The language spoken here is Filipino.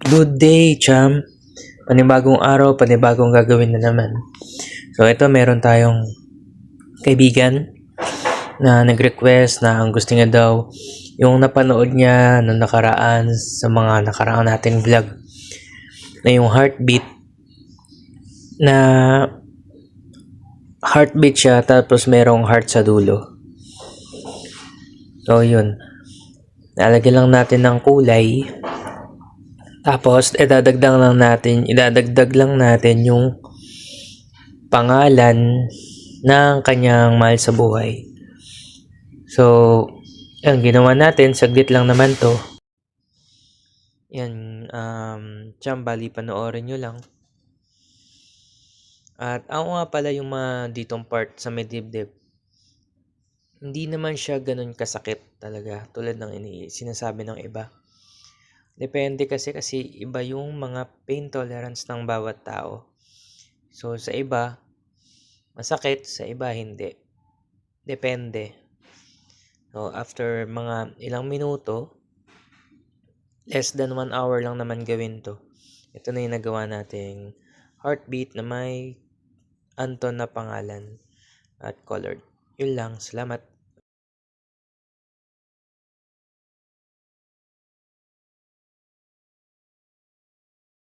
Good day, Cham. Panibagong araw, panibagong gagawin na naman. So, ito meron tayong kaibigan na nag-request na ang gusto niya daw yung napanood niya noong nakaraan sa mga nakaraan nating vlog na yung heartbeat siya tapos merong heart sa dulo. So, yun. Lalagyan lang natin ng kulay. Tapos, idadagdag lang natin yung pangalan ng kanyang mahal sa buhay. So, yan, ginawa natin. Saglit lang naman to. Yan, bali, panoorin nyo lang. At ako nga pala yung mga ditong part sa may dibdib. Hindi naman siya ganun kasakit talaga tulad ng sinasabi ng iba. Depende kasi iba yung mga pain tolerance ng bawat tao. So, sa iba, masakit, sa iba hindi. Depende. So, after mga ilang minuto, less than 1 hour lang naman gawin to. Ito na yung nagawa nating heartbeat na may Anton na pangalan at colored. Yun lang. Salamat.